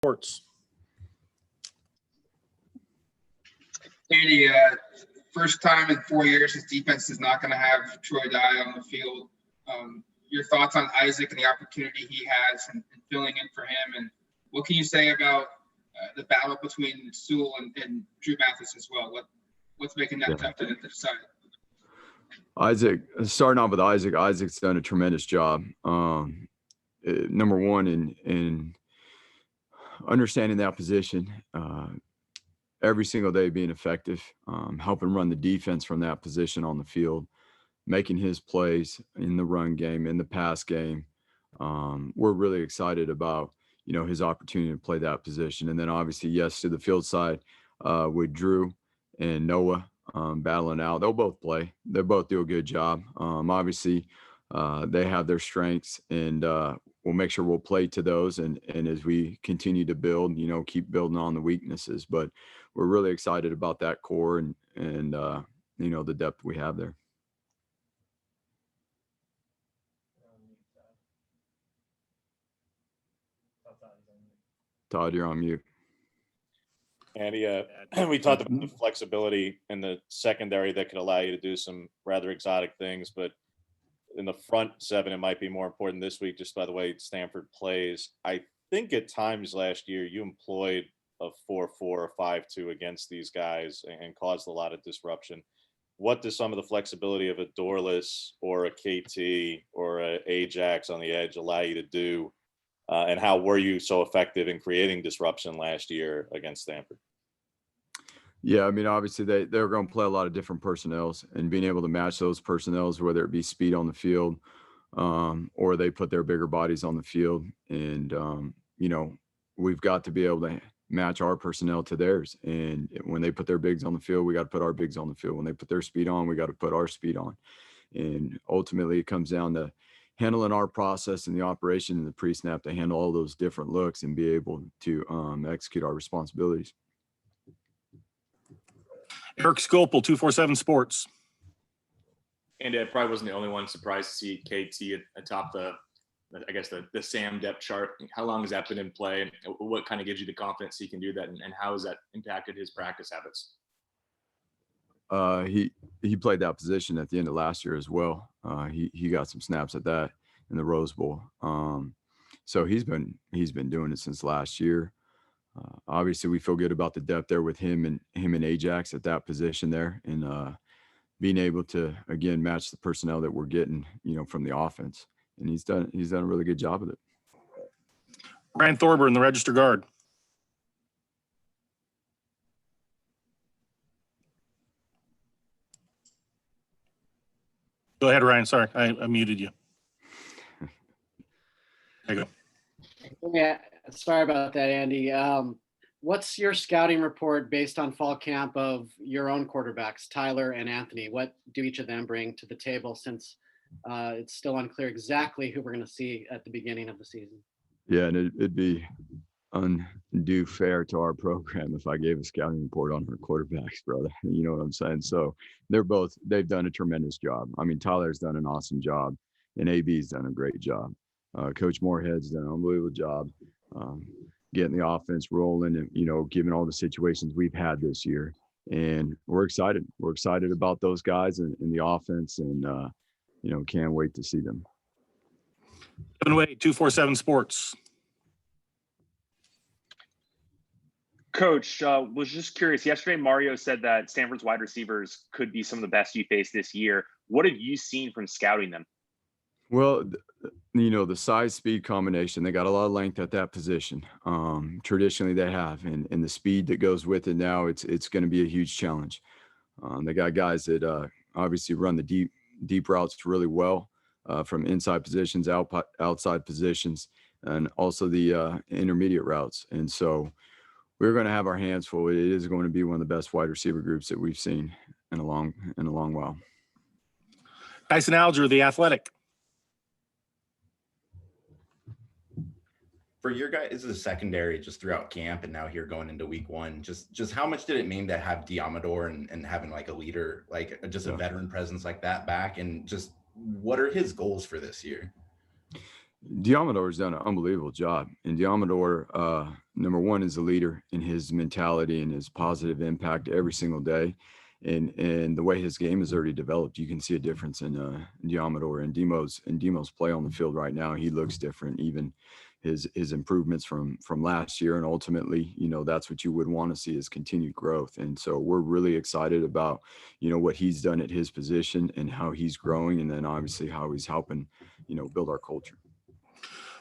Sports. Andy, first time in 4 years, his defense is not going to have Troy Dye on the field. Your thoughts on Isaac and the opportunity he has and filling in for him, and what can you say about the battle between Sewell and Drew Mathis as well? What's making that tough to decide? Isaac, starting off with Isaac, Isaac's done a tremendous job. Number one, in understanding that position, every single day being effective, helping run the defense from that position on the field, making his plays in the run game, in the pass game. We're really excited about, his opportunity to play that position. And then obviously, yes, to the field side with Drew and Noah battling out. They'll both play. They both do a good job. Obviously, they have their strengths, and we'll make sure we'll play to those. And as we continue to build, keep building on the weaknesses. But we're really excited about that core and the depth we have there. Todd, you're on mute. Andy, we talked about the flexibility in the secondary that could allow you to do some rather exotic things, but in the front seven, it might be more important this week, just by the way Stanford plays. I think at times last year you employed a 4-4 or 5-2 against these guys and caused a lot of disruption. What does some of the flexibility of a Dorless or a KT or a Ajax on the edge allow you to do? And how were you so effective in creating disruption last year against Stanford? Yeah, I mean, obviously they're going to play a lot of different personnels, and being able to match those personnels, whether it be speed on the field or they put their bigger bodies on the field. And, we've got to be able to match our personnel to theirs. And when they put their bigs on the field, we got to put our bigs on the field. When they put their speed on, we got to put our speed on. And ultimately it comes down to handling our process and the operation and the pre-snap to handle all those different looks and be able to execute our responsibilities. Eric Scopel, 247 Sports. And I probably wasn't the only one surprised to see KT atop the SAM depth chart. How long has that been in play? And what kind of gives you the confidence he can do that? And how has that impacted his practice habits? He played that position at the end of last year as well. He got some snaps at that in the Rose Bowl. So he's been doing it since last year. Obviously, we feel good about the depth there with him and Ajax at that position there, and being able to again match the personnel that we're getting, from the offense. And he's done a really good job of it. Ryan Thorburn, the Register Guard. Go ahead, Ryan. Sorry, I muted you. There you go. Yeah, sorry about that, Andy. What's your scouting report based on fall camp of your own quarterbacks, Tyler and Anthony? What do each of them bring to the table, since it's still unclear exactly who we're going to see at the beginning of the season? Yeah, and it'd be undue fair to our program if I gave a scouting report on our quarterbacks, brother. You know what I'm saying? So they've done a tremendous job. I mean, Tyler's done an awesome job, and AB's done a great job. Coach Moorhead's done an unbelievable job getting the offense rolling and, given all the situations we've had this year. And we're excited. We're excited about those guys and the offense, and, can't wait to see them. Kevin Wade, 247 Sports. Coach, was just curious. Yesterday, Mario said that Stanford's wide receivers could be some of the best you face this year. What have you seen from scouting them? Well, the size speed combination, they got a lot of length at that position. Traditionally they have, and the speed that goes with it now, it's going to be a huge challenge. They got guys that obviously run the deep routes really well, from inside positions, outside positions, and also the intermediate routes. And so we're going to have our hands full. It is going to be one of the best wide receiver groups that we've seen in a long while. Tyson Alger, The Athletic. For your guys, is the secondary just throughout camp and now here going into week one, just how much did it mean to have Diamador and having like a leader, like just a veteran presence like that back, and just what are his goals for this year? Diamador's done an unbelievable job, and Diamador, number one is a leader in his mentality and his positive impact every single day. And the way his game is already developed, you can see a difference in Diamador and Demo's play on the field right now. He looks different, even his improvements from last year. And ultimately, that's what you would want to see is continued growth. And so we're really excited about, what he's done at his position and how he's growing. And then obviously how he's helping, build our culture.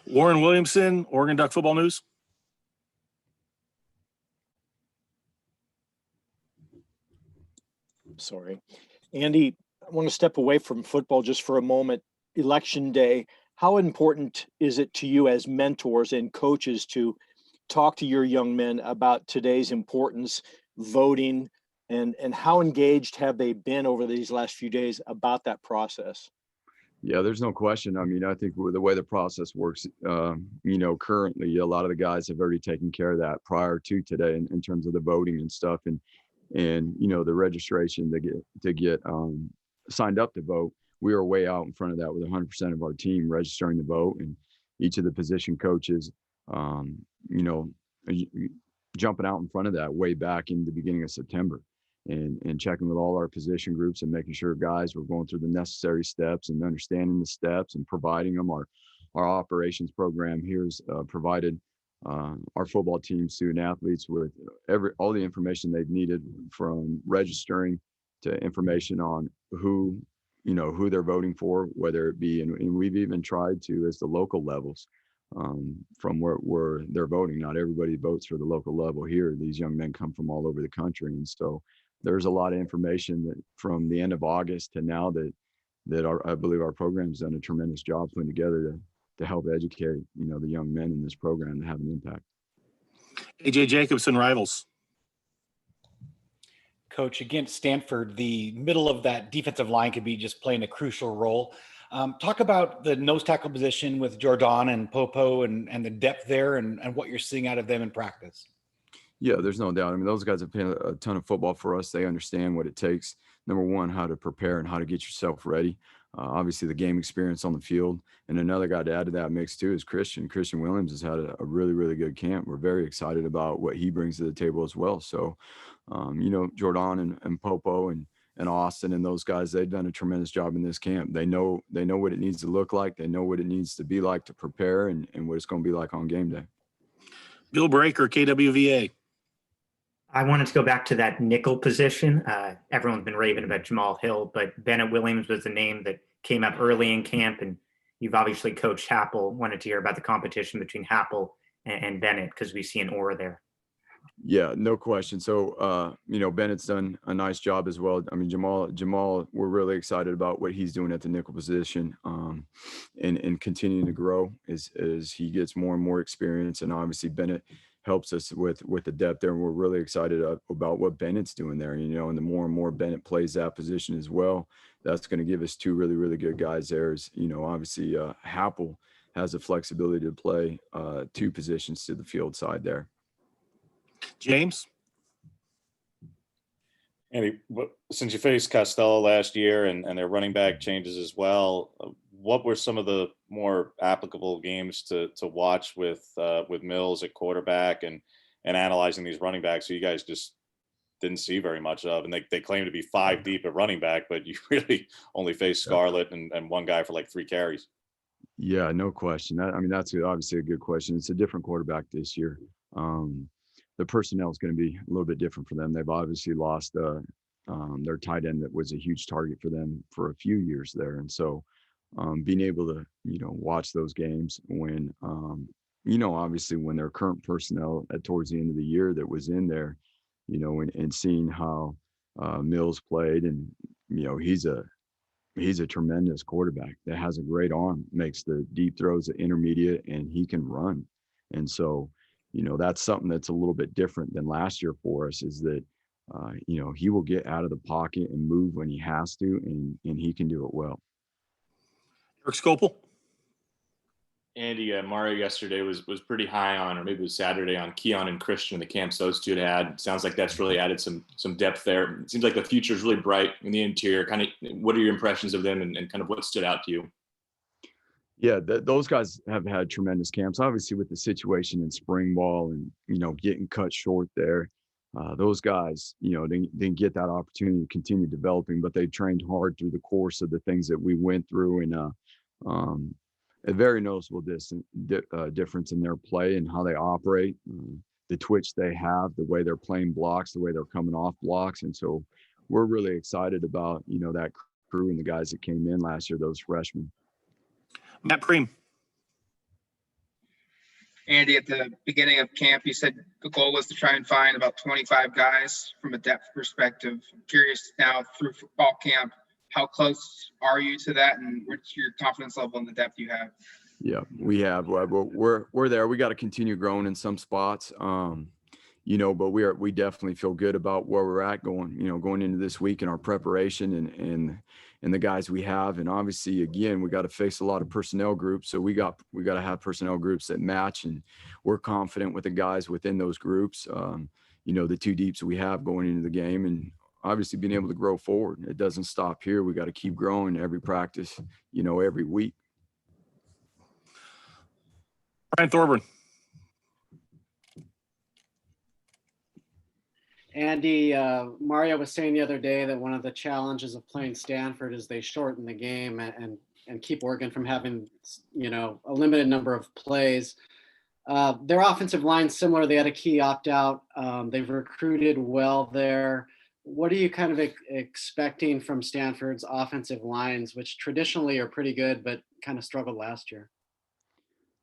Warren Williamson, Oregon Duck Football News. Sorry. Andy, I want to step away from football just for a moment. Election day, how important is it to you as mentors and coaches to talk to your young men about today's importance, voting, and how engaged have they been over these last few days about that process? Yeah, there's no question. I mean, I think with the way the process works, currently a lot of the guys have already taken care of that prior to today in terms of the voting and stuff. And the registration to get signed up to vote, we were way out in front of that with 100% of our team registering to vote, and each of the position coaches, jumping out in front of that way back in the beginning of September, and checking with all our position groups and making sure guys were going through the necessary steps and understanding the steps and providing them. Our operations program here is provided our football team, student athletes with all the information they've needed, from registering to information on who they're voting for, whether it be, and we've even tried to, as the local levels, from where they're voting. Not everybody votes for the local level here. These young men come from all over the country. And so there's a lot of information that from the end of August to now that I believe our program's done a tremendous job putting together to help educate, the young men in this program to have an impact. AJ Jacobson, Rivals. Coach, against Stanford, the middle of that defensive line could be just playing a crucial role. Talk about the nose tackle position with Jordan and Popo and the depth there and what you're seeing out of them in practice. Yeah, there's no doubt. I mean, those guys have played a ton of football for us. They understand what it takes. Number one, how to prepare and how to get yourself ready. Obviously, the game experience on the field. And another guy to add to that mix, too, is Christian. Christian Williams has had a really, really good camp. We're very excited about what he brings to the table as well. So, Jordan and Popo and Austin and those guys, they've done a tremendous job in this camp. They know what it needs to look like. They know what it needs to be like to prepare and what it's going to be like on game day. Bill Breaker, KWVA. I wanted to go back to that nickel position. Everyone's been raving about Jamal Hill, but Bennett Williams was the name that came up early in camp, and you've obviously coached Happel. Wanted to hear about the competition between Happel and Bennett, because we see an aura there. Yeah, no question. So, Bennett's done a nice job as well. I mean, Jamal, we're really excited about what he's doing at the nickel position, and continuing to grow as he gets more and more experience. And obviously Bennett helps us with the depth there. And we're really excited about what Bennett's doing there, and the more and more Bennett plays that position as well, that's going to give us two really, really good guys there. Obviously Happel has the flexibility to play two positions to the field side there. James. Andy, since you faced Costello last year and their running back changes as well, what were some of the more applicable games to watch with Mills at quarterback and analyzing these running backs who you guys just didn't see very much of? And they claim to be 5 deep at running back, but you really only faced Scarlett and one guy for like 3 carries. Yeah, no question. That's obviously a good question. It's a different quarterback this year. The personnel is going to be a little bit different for them. They've obviously lost their tight end that was a huge target for them for a few years there. And so being able to, watch those games when, obviously when their current personnel towards the end of the year that was in there, and seeing how Mills played, and, he's a tremendous quarterback that has a great arm, makes the deep throws at intermediate, and he can run. And so, that's something that's a little bit different than last year for us, is that, he will get out of the pocket and move when he has to, and he can do it well. Eric Scopel. Andy, Mario yesterday was pretty high on, or maybe it was Saturday, on Keon and Christian in the camps those two had. Sounds like that's really added some depth there. It seems like the future is really bright in the interior. Kind of, what are your impressions of them, and kind of what stood out to you? Yeah, those guys have had tremendous camps. Obviously, with the situation in spring ball and getting cut short there, those guys they didn't get that opportunity to continue developing, but they trained hard through the course of the things that we went through, and um, a very noticeable difference in their play and how they operate, the twitch they have, the way they're playing blocks, the way they're coming off blocks, and so we're really excited about that crew and the guys that came in last year, those freshmen. Matt Preem. Andy, at the beginning of camp, you said the goal was to try and find about 25 guys from a depth perspective. I'm curious now through fall camp, how close are you to that, and what's your confidence level in the depth you have? Yeah, we have. We're there. We got to continue growing in some spots, but we definitely feel good about where we're at going into this week in our preparation and the guys we have. And obviously, again, we got to face a lot of personnel groups. So we got to have personnel groups that match, and we're confident with the guys within those groups. The two deeps we have going into the game, and obviously being able to grow forward. It doesn't stop here. We got to keep growing every practice, every week. Brian Thorburn. Andy, Mario was saying the other day that one of the challenges of playing Stanford is they shorten the game and keep Oregon from having, a limited number of plays. Their offensive line similar. They had a key opt-out. They've recruited well there. What are you kind of expecting from Stanford's offensive lines, which traditionally are pretty good, but kind of struggled last year?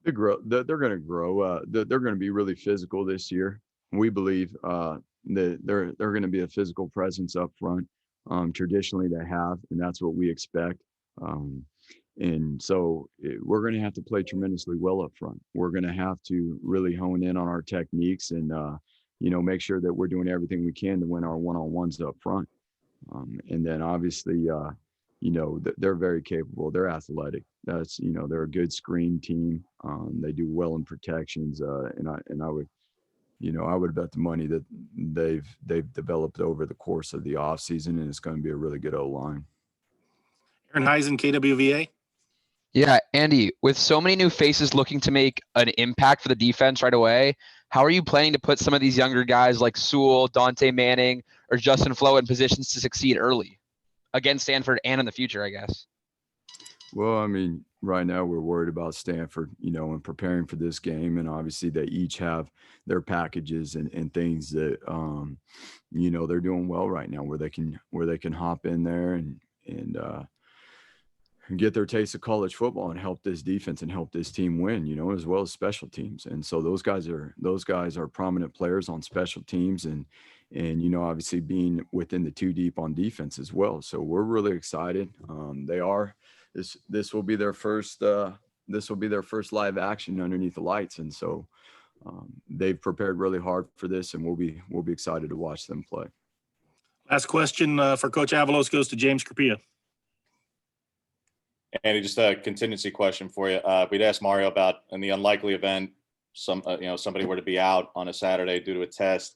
They're going to grow. They're going to be really physical this year. We believe that they're going to be a physical presence up front. Traditionally, they have, and that's what we expect. And so we're going to have to play tremendously well up front. We're going to have to really hone in on our techniques and make sure that we're doing everything we can to win our one-on-ones up front. And then obviously, they're very capable. They're athletic. That's they're a good screen team. They do well in protections, and I would bet the money that they've developed over the course of the offseason, and it's going to be a really good O-line. Aaron Heisen, KWVA. Yeah, Andy, with so many new faces looking to make an impact for the defense right away, how are you planning to put some of these younger guys like Sewell, Dante Manning, or Justin Flo in positions to succeed early against Stanford and in the future, I guess? Well, I mean, right now we're worried about Stanford, and preparing for this game. And obviously they each have their packages and things that, they're doing well right now where they can hop in there and get their taste of college football and help this defense and help this team win, as well as special teams. And so those guys are prominent players on special teams and obviously being within the two deep on defense as well. So we're really excited. This will be their first live action underneath the lights. And so they've prepared really hard for this, and we'll be excited to watch them play. Last question for Coach Avalos goes to James Carpia. Andy, just a contingency question for you. We'd asked Mario about in the unlikely event somebody were to be out on a Saturday due to a test.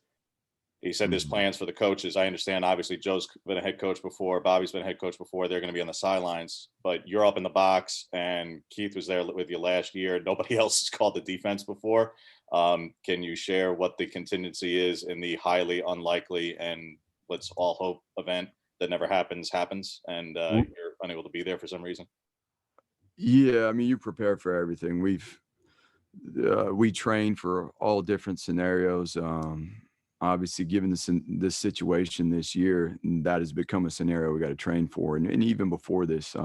He said there's plans for the coaches. I understand, obviously, Joe's been a head coach before. Bobby's been a head coach before. They're going to be on the sidelines. But you're up in the box, and Keith was there with you last year. Nobody else has called the defense before. Can you share what the contingency is in the highly unlikely and let's all hope event that never happens, and you're unable to be there for some reason? Yeah, I mean, you prepare for everything. We train for all different scenarios. Obviously, given this situation this year, that has become a scenario we got to train for. And even before this,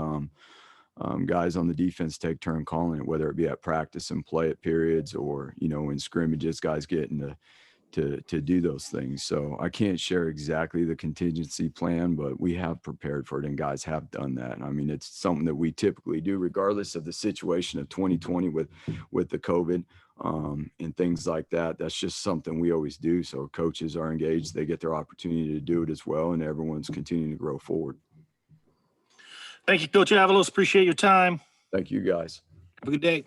guys on the defense take turn calling it, whether it be at practice and play at periods or, in scrimmages, guys getting to do those things. So I can't share exactly the contingency plan, but we have prepared for it and guys have done that. I mean, it's something that we typically do regardless of the situation of 2020 with the COVID and things like that. That's just something we always do. So coaches are engaged, they get their opportunity to do it as well, and everyone's continuing to grow forward. Thank you, Coach Avalos. Appreciate your time. Thank you, guys. Have a good day.